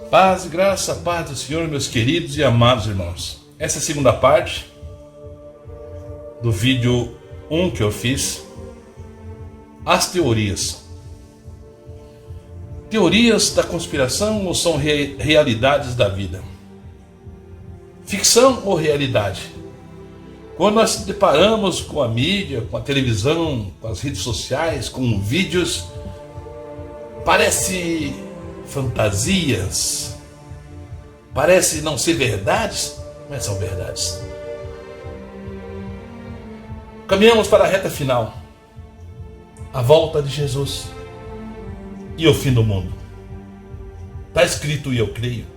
Paz e graça, paz do Senhor, meus queridos e amados irmãos. Essa é a segunda parte do vídeo 1 que eu fiz. As teorias. Teorias da conspiração ou são realidades da vida? Ficção ou realidade? Quando nós nos deparamos com a mídia, com a televisão, com as redes sociais, com vídeos, parece fantasias, parece não ser verdades, mas são verdades. Caminhamos para a reta final, a volta de Jesus e o fim do mundo. Está escrito e eu creio.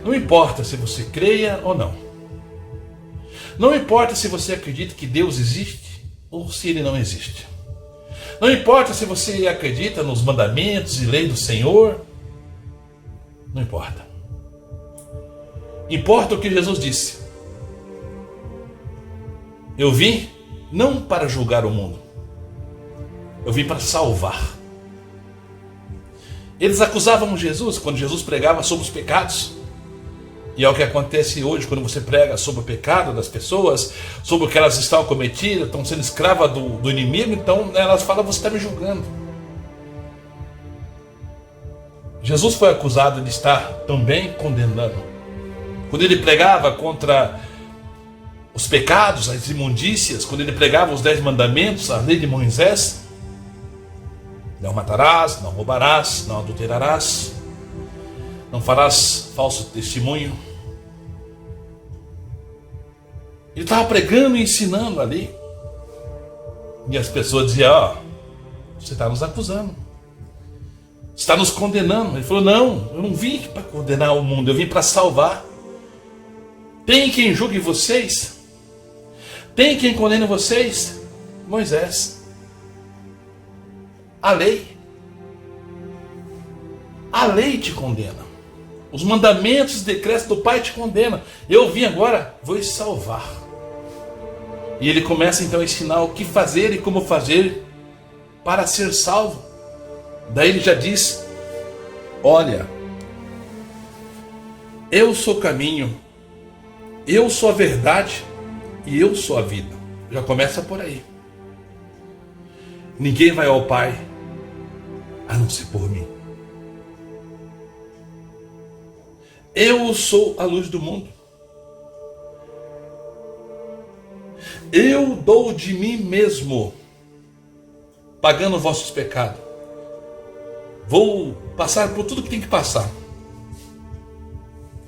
Não importa se você creia ou não. Não importa se você acredita que Deus existe ou se Ele não existe. Não importa se você acredita nos mandamentos e lei do Senhor. Não importa. Importa o que Jesus disse. Eu vim não para julgar o mundo. Eu vim para salvar. Eles acusavam Jesus quando Jesus pregava sobre os pecados. E é o que acontece hoje quando você prega sobre o pecado das pessoas, sobre o que elas estão cometidas, estão sendo escravas do inimigo, então elas falam, você está me julgando. Jesus foi acusado de estar também condenando. Quando ele pregava contra os pecados, as imundícias, quando ele pregava os 10 mandamentos, a lei de Moisés, não matarás, não roubarás, não adulterarás, não farás falso testemunho. Ele estava pregando e ensinando ali. E as pessoas diziam, você está nos acusando. Você está nos condenando. Ele falou, não, eu não vim para condenar o mundo, eu vim para salvar. Tem quem julgue vocês? Tem quem condene vocês? Moisés. A lei. A lei te condena. Os mandamentos e decretos do Pai te condenam. Eu vim agora, vou salvar. E ele começa então a ensinar o que fazer e como fazer para ser salvo. Daí ele já diz, olha, eu sou o caminho, eu sou a verdade e eu sou a vida. Já começa por aí. Ninguém vai ao Pai a não ser por mim. Eu sou a luz do mundo. Eu dou de mim mesmo, pagando vossos pecados. Vou passar por tudo que tem que passar.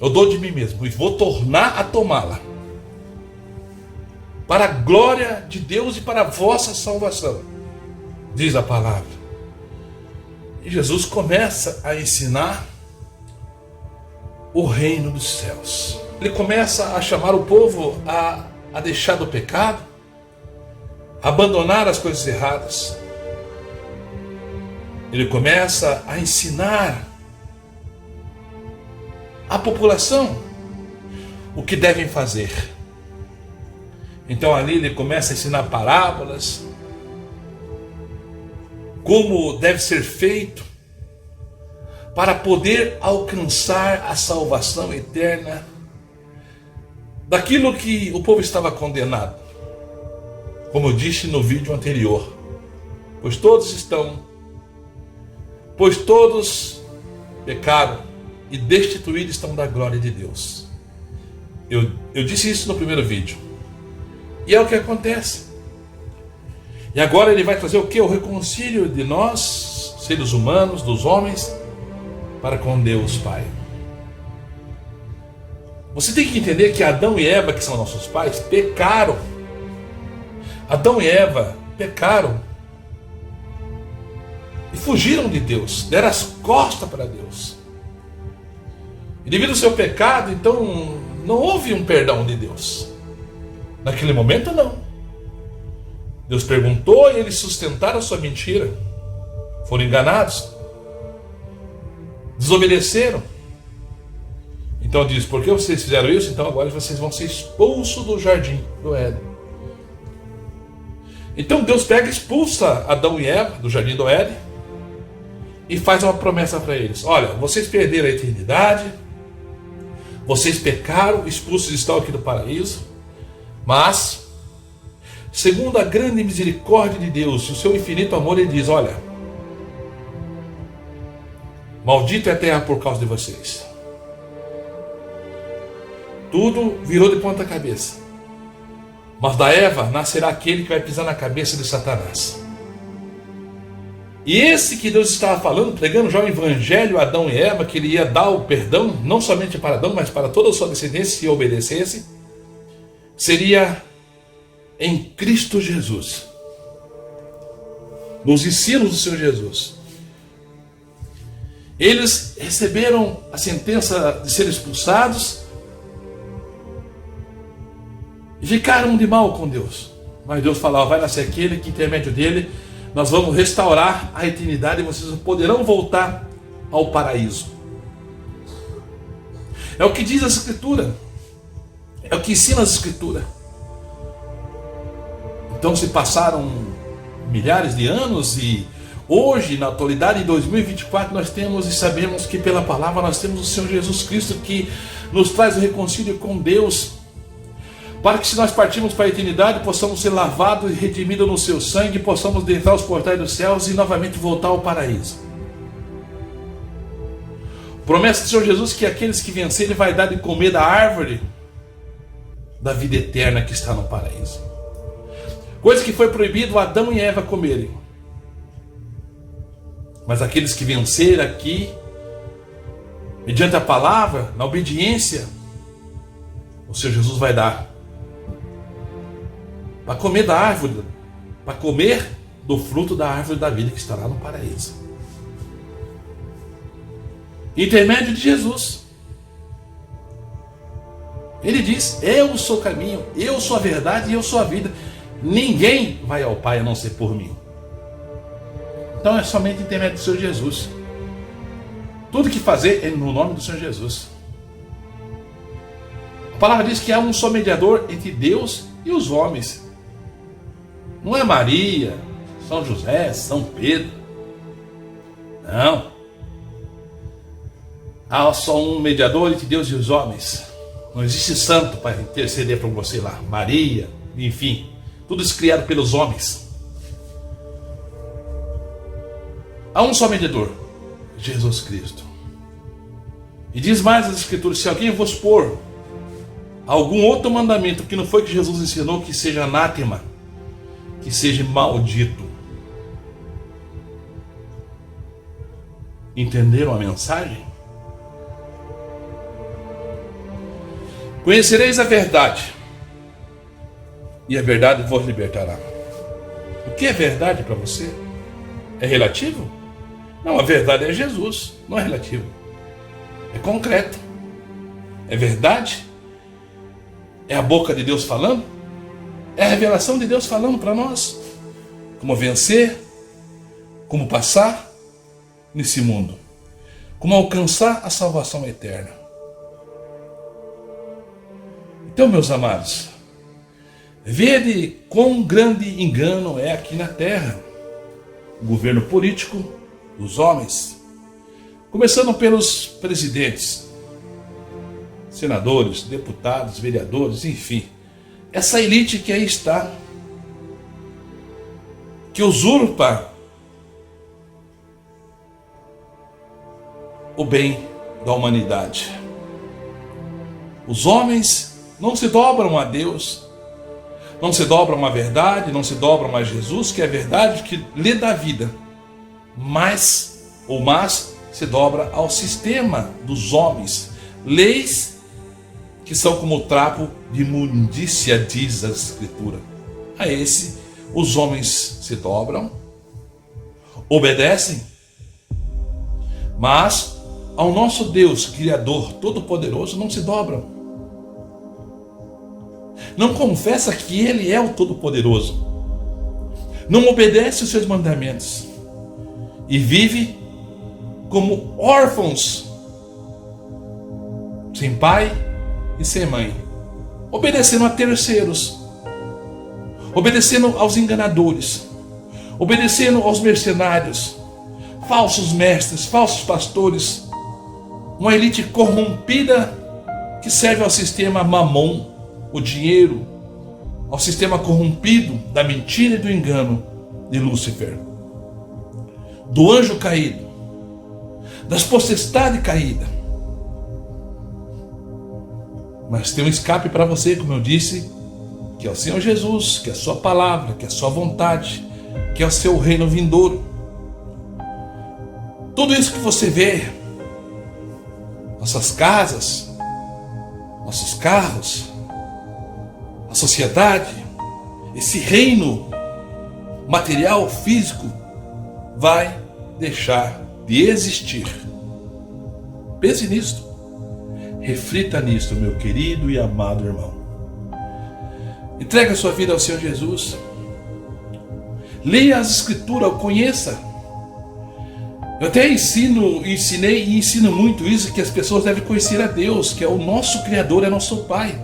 Eu dou de mim mesmo e vou tornar a tomá-la. Para a glória de Deus e para a vossa salvação, diz a palavra. E Jesus começa a ensinar o reino dos céus. Ele começa a chamar o povo a deixar do pecado, abandonar as coisas erradas. Ele começa a ensinar a população o que devem fazer. Então ali ele começa a ensinar parábolas, como deve ser feito para poder alcançar a salvação eterna daquilo que o povo estava condenado. Como eu disse no vídeo anterior, pois todos pecaram e destituídos estão da glória de Deus. Eu disse isso no primeiro vídeo. E é o que acontece. E agora ele vai trazer o que? O reconcílio de nós, seres humanos, dos homens, para com Deus Pai. Você tem que entender que Adão e Eva, que são nossos pais, pecaram. Adão e Eva pecaram e fugiram de Deus, deram as costas para Deus. E devido ao seu pecado, então, não houve um perdão de Deus. Naquele momento, não. Deus perguntou e eles sustentaram a sua mentira. Foram enganados. Desobedeceram. Então diz, por que vocês fizeram isso? Então agora vocês vão ser expulsos do jardim do Éden. Então Deus pega e expulsa Adão e Eva do jardim do Éden. e faz uma promessa para eles: olha, vocês perderam a eternidade, vocês pecaram, expulsos estão aqui do paraíso, mas, segundo a grande misericórdia de Deus e o seu infinito amor, ele diz: olha, maldita é a terra por causa de vocês. Tudo virou de ponta cabeça. Mas da Eva nascerá aquele que vai pisar na cabeça de Satanás. E esse que Deus estava falando, pregando já o evangelho a Adão e Eva, que ele ia dar o perdão, não somente para Adão, mas para toda a sua descendência que obedecesse, seria em Cristo Jesus. Nos ensinos do Senhor Jesus. Eles receberam a sentença de serem expulsados e ficaram de mal com Deus. Mas Deus falava: vai nascer aquele que, intermédio dele, nós vamos restaurar a eternidade e vocês poderão voltar ao paraíso. É o que diz a Escritura. É o que ensina a Escritura. Então se passaram milhares de anos e hoje, na atualidade, em 2024, nós temos e sabemos que pela palavra nós temos o Senhor Jesus Cristo que nos traz o reconcílio com Deus, para que, se nós partirmos para a eternidade, possamos ser lavados e redimidos no seu sangue, possamos entrar os portais dos céus e novamente voltar ao paraíso. Promessa do Senhor Jesus que aqueles que vencerem, Ele vai dar de comer da árvore da vida eterna que está no paraíso. Coisa que foi proibido Adão e Eva comerem. Mas aqueles que vencerem aqui, mediante a palavra, na obediência, o Senhor Jesus vai dar para comer da árvore, para comer do fruto da árvore da vida que está lá no paraíso. Intermédio de Jesus. Ele diz: eu sou o caminho, eu sou a verdade e eu sou a vida. Ninguém vai ao Pai a não ser por mim. Então é somente intermédio do Senhor Jesus. Tudo que fazer é no nome do Senhor Jesus. A palavra diz que há um só mediador entre Deus e os homens. Não é Maria, São José, São Pedro. Não. Há só um mediador entre Deus e os homens. Não existe santo para interceder por você lá. Maria, enfim. Tudo isso criado pelos homens. Há um só mediador, Jesus Cristo. E diz mais as Escrituras: se alguém vos pôr algum outro mandamento que não foi que Jesus ensinou, que seja anátema, que seja maldito. Entenderam a mensagem? Conhecereis a verdade, e a verdade vos libertará. O que é verdade para você? É relativo? Não, a verdade é Jesus, não é relativo. É concreto. É verdade? É a boca de Deus falando? É a revelação de Deus falando para nós. Como vencer, como passar nesse mundo, como alcançar a salvação eterna. Então, meus amados, vede quão grande engano é aqui na terra o governo político dos homens, começando pelos presidentes, senadores, deputados, vereadores, enfim, essa elite que aí está, que usurpa o bem da humanidade. Os homens não se dobram a Deus, não se dobram à verdade, não se dobram a Jesus, que é a verdade que lhe dá vida, mas se dobra ao sistema dos homens, leis que são como o trapo de imundícia, diz a Escritura. A esse os homens se dobram, obedecem, mas ao nosso Deus, Criador, Todo-Poderoso, não se dobram. Não confessa que Ele é o Todo-Poderoso, não obedece os seus mandamentos e vive como órfãos, sem pai e sem mãe, obedecendo a terceiros, obedecendo aos enganadores, obedecendo aos mercenários, falsos mestres, falsos pastores, uma elite corrompida que serve ao sistema Mamon, o dinheiro, ao sistema corrompido da mentira e do engano de Lúcifer, do anjo caído, das potestades caídas. Mas tem um escape para você, como eu disse, que é o Senhor Jesus, que é a sua palavra, que é a sua vontade, que é o seu reino vindouro. Tudo isso que você vê, nossas casas, nossos carros, a sociedade, esse reino material, físico, vai deixar de existir. Pense nisto. Reflita nisto, meu querido e amado irmão. Entregue a sua vida ao Senhor Jesus. Leia as Escrituras, conheça. Eu até ensinei e ensino muito isso, que as pessoas devem conhecer a Deus, que é o nosso Criador, é nosso Pai.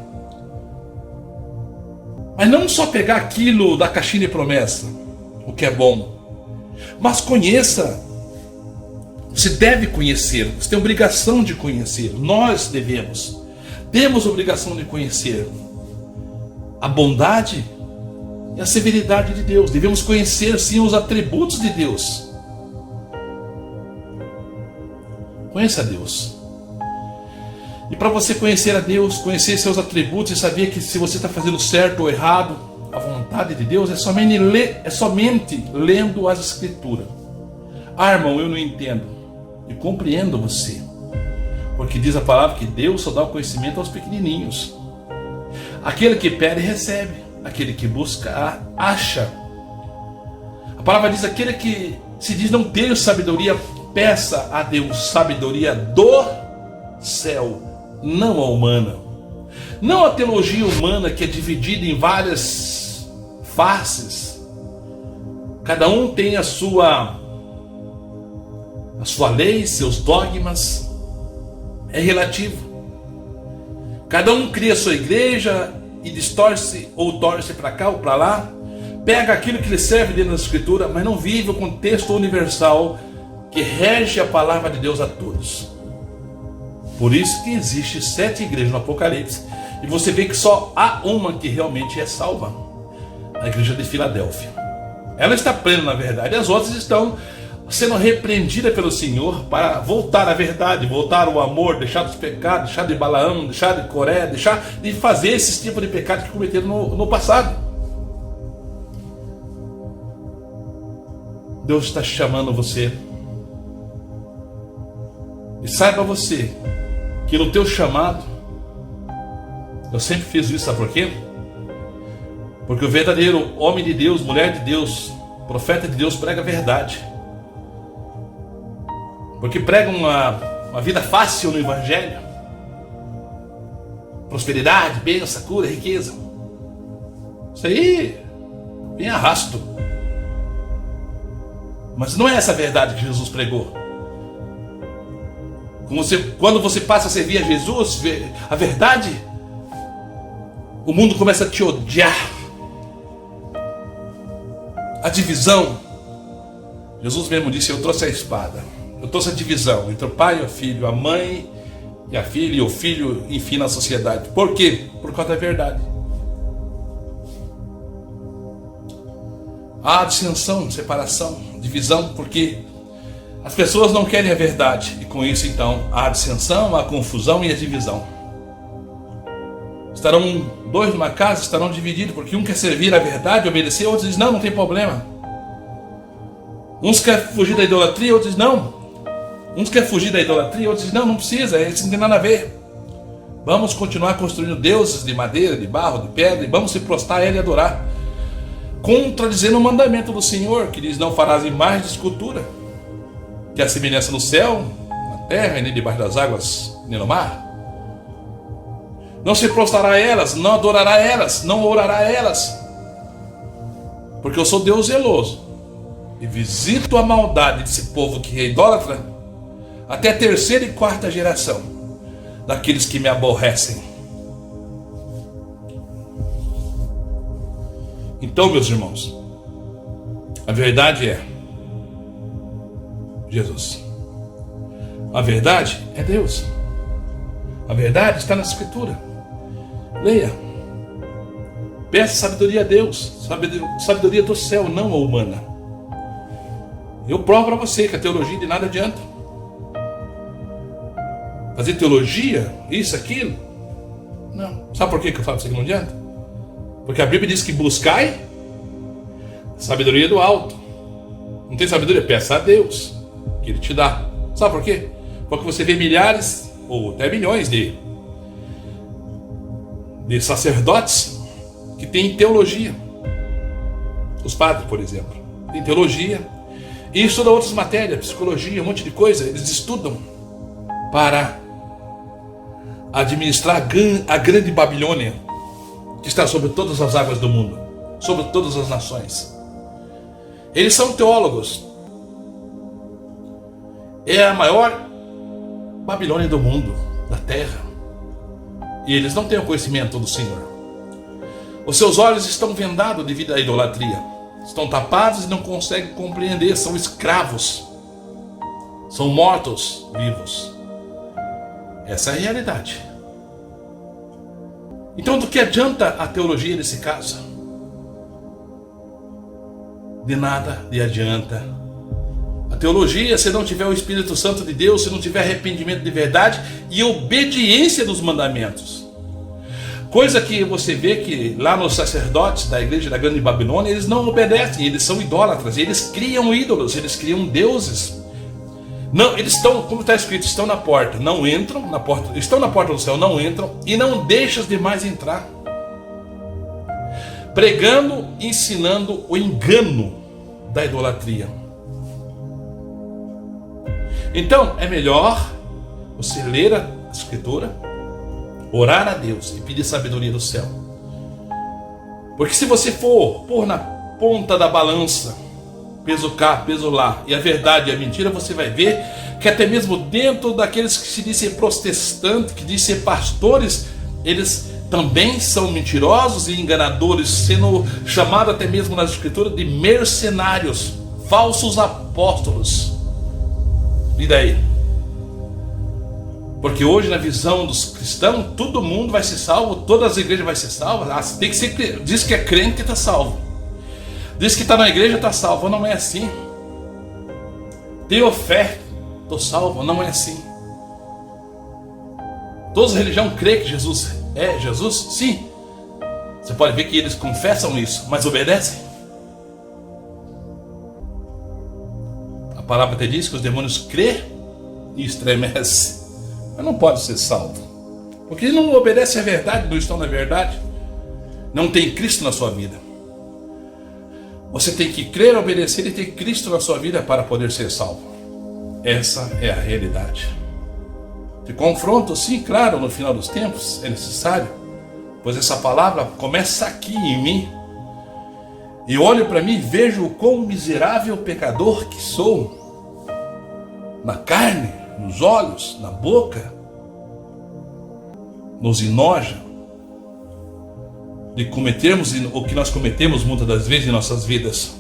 Mas não só pegar aquilo da caixinha de promessa, o que é bom, mas conheça. Você deve conhecer, você tem obrigação de conhecer, nós temos obrigação de conhecer a bondade e a severidade de Deus. Devemos conhecer sim os atributos de Deus. Conheça a Deus. E para você conhecer a Deus, conhecer seus atributos e saber que se você está fazendo certo ou errado, a vontade de Deus é somente lendo as Escrituras. Ah, irmão, eu não entendo. E compreendo você, porque diz a palavra que Deus só dá o conhecimento aos pequenininhos. Aquele que pede recebe, aquele que busca acha. A palavra diz: aquele que se diz não ter sabedoria, peça a Deus sabedoria do céu, não a humana, não a teologia humana, que é dividida em várias faces. Cada um tem a sua lei, seus dogmas. É relativo. Cada um cria a sua igreja e distorce ou torce para cá ou para lá, pega aquilo que lhe serve dentro da Escritura, mas não vive o contexto universal que rege a palavra de Deus a todos. Por isso que existe 7 igrejas no Apocalipse, e você vê que só há uma que realmente é salva, a igreja de Filadélfia. Ela está plena, na verdade, as outras estão sendo repreendida pelo Senhor para voltar à verdade, voltar ao amor, deixar dos pecados, deixar de Balaão, deixar de Coré, deixar de fazer esses tipos de pecados que cometeram no passado. Deus está chamando você. E saiba você que no teu chamado, eu sempre fiz isso, sabe por quê? Porque o verdadeiro homem de Deus, mulher de Deus, profeta de Deus prega a verdade. Porque pregam uma vida fácil no Evangelho. Prosperidade, bênção, cura, riqueza. Isso aí vem arrasto. Mas não é essa a verdade que Jesus pregou. Quando você passa a servir a Jesus, a verdade, o mundo começa a te odiar. A divisão. Jesus mesmo disse: eu trouxe a espada. Eu trouxe a divisão entre o pai e o filho, a mãe e a filha, e o filho, enfim, na sociedade. Por quê? Por causa da verdade. Há dissensão, separação, divisão, porque as pessoas não querem a verdade. E com isso, então, há a dissensão, a confusão e a divisão. Estarão 2 numa casa, estarão divididos, porque um quer servir a verdade, obedecer, outros dizem: não tem problema. Uns querem fugir da idolatria, outros dizem: não. Uns querem fugir da idolatria, outros dizem: não precisa, isso não tem nada a ver. Vamos continuar construindo deuses de madeira, de barro, de pedra, e vamos se prostrar a ele e adorar. Contradizendo o mandamento do Senhor, que diz: não farás imagem de escultura, que é a semelhança no céu, na terra, e nem debaixo das águas, nem no mar. Não se prostrará a elas, não adorará a elas, não orará a elas, porque eu sou Deus zeloso, e visito a maldade desse povo que é idólatra, até a 3ª e 4ª geração daqueles que me aborrecem. Então, meus irmãos, a verdade é: Jesus. A verdade é Deus. A verdade está na Escritura. Leia. Peça sabedoria a Deus, sabedoria do céu, não a humana. Eu provo para você que a teologia de nada adianta. Fazer teologia, isso, aquilo, não. Sabe por que eu falo para você que não adianta? Porque a Bíblia diz que buscai sabedoria do alto. Não tem sabedoria? Peça a Deus, que Ele te dá. Sabe por quê? Porque você vê milhares ou até milhões de sacerdotes que têm teologia. Os padres, por exemplo, têm teologia e estudam outras matérias, psicologia, um monte de coisa. Eles estudam para administrar a grande Babilônia que está sobre todas as águas do mundo, sobre todas as nações. Eles são teólogos. É a maior Babilônia do mundo, da terra. E eles não têm o conhecimento do Senhor. Os seus olhos estão vendados devido à idolatria. Estão tapados e não conseguem compreender. São escravos. São mortos vivos. Essa é a realidade. Então, do que adianta a teologia nesse caso? De nada lhe adianta. A teologia, se não tiver o Espírito Santo de Deus, se não tiver arrependimento de verdade e obediência dos mandamentos. Coisa que você vê que lá nos sacerdotes da igreja da Grande Babilônia, eles não obedecem, eles são idólatras, eles criam ídolos, eles criam deuses. Não, eles estão, como está escrito, estão na porta, não entram na porta, estão na porta do céu, não entram e não deixam os demais entrar. Pregando, ensinando o engano da idolatria. Então, é melhor você ler a Escritura, orar a Deus e pedir sabedoria do céu. Porque se você for pôr na ponta da balança, peso cá, peso lá, e a verdade e a mentira, você vai ver que até mesmo dentro daqueles que se dizem protestantes, que dizem ser pastores, eles também são mentirosos e enganadores, sendo chamados até mesmo nas Escrituras de mercenários, falsos apóstolos. E daí? Porque hoje, na visão dos cristãos, todo mundo vai ser salvo, todas as igrejas vão ser salvas. Tem que ser, diz que é crente que está salvo. Diz que está na igreja, está salvo. Não é assim. Tenho fé, estou salvo. Não é assim. Todas as religiões creem que Jesus é Jesus? Sim. Você pode ver que eles confessam isso, mas obedecem. A palavra te diz que os demônios crêem e estremecem, mas não pode ser salvo. Porque eles não obedecem à verdade, não estão na verdade. Não tem Cristo na sua vida. Você tem que crer, obedecer e ter Cristo na sua vida para poder ser salvo. Essa é a realidade. De confronto, sim, claro, no final dos tempos é necessário, pois essa palavra começa aqui em mim. E olho para mim e vejo o quão miserável pecador que sou. Na carne, nos olhos, na boca. Nos enoja de cometermos o que nós cometemos muitas das vezes em nossas vidas.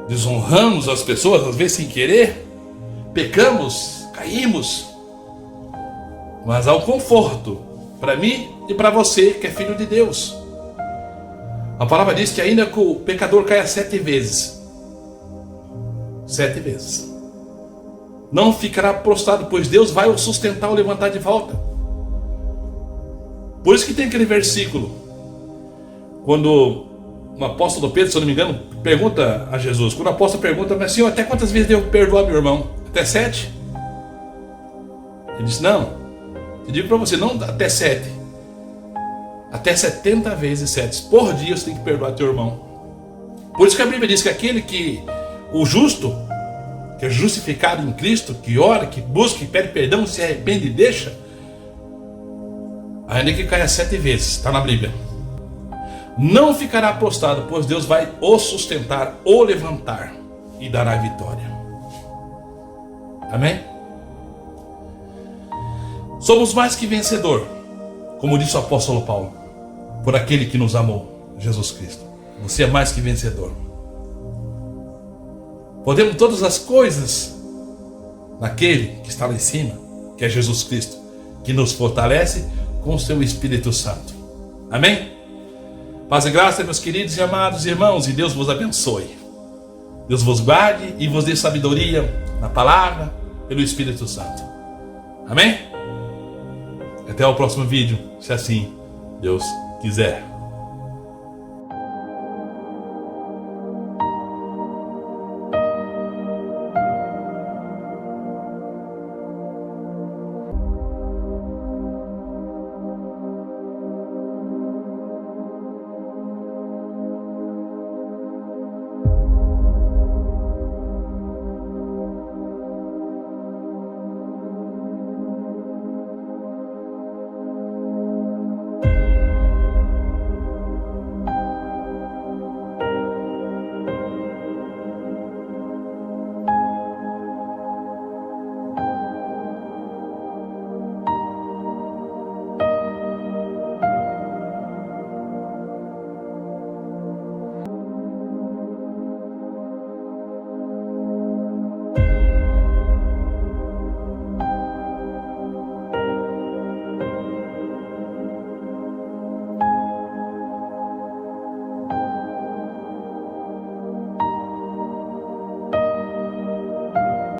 Desonramos as pessoas, às vezes sem querer. Pecamos, caímos. Mas há um conforto para mim e para você que é filho de Deus. A palavra diz que ainda que o pecador caia 7 vezes, 7 vezes, não ficará prostrado, pois Deus vai o sustentar, o levantar de volta. Por isso que tem aquele versículo, quando o apóstolo Pedro, se eu não me engano, pergunta a Jesus, quando o apóstolo pergunta, mas Senhor, até quantas vezes devo perdoar meu irmão? Até 7? Ele diz, não, eu digo para você, não até 7. Até 70 vezes 7 por dia você tem que perdoar teu irmão. Por isso que a Bíblia diz que aquele que, o justo, que é justificado em Cristo, que ora, que busca, que pede perdão, se arrepende e deixa, ainda que caia 7 vezes, está na Bíblia, não ficará prostrado, pois Deus vai o sustentar, o levantar e dará vitória. Amém? Somos mais que vencedor, como disse o apóstolo Paulo, por aquele que nos amou, Jesus Cristo. Você é mais que vencedor. Podemos todas as coisas naquele que está lá em cima, que é Jesus Cristo, que nos fortalece com o seu Espírito Santo. Amém? Paz e graça, meus queridos e amados irmãos, e Deus vos abençoe. Deus vos guarde e vos dê sabedoria na palavra pelo Espírito Santo. Amém? Até o próximo vídeo, se assim Deus quiser.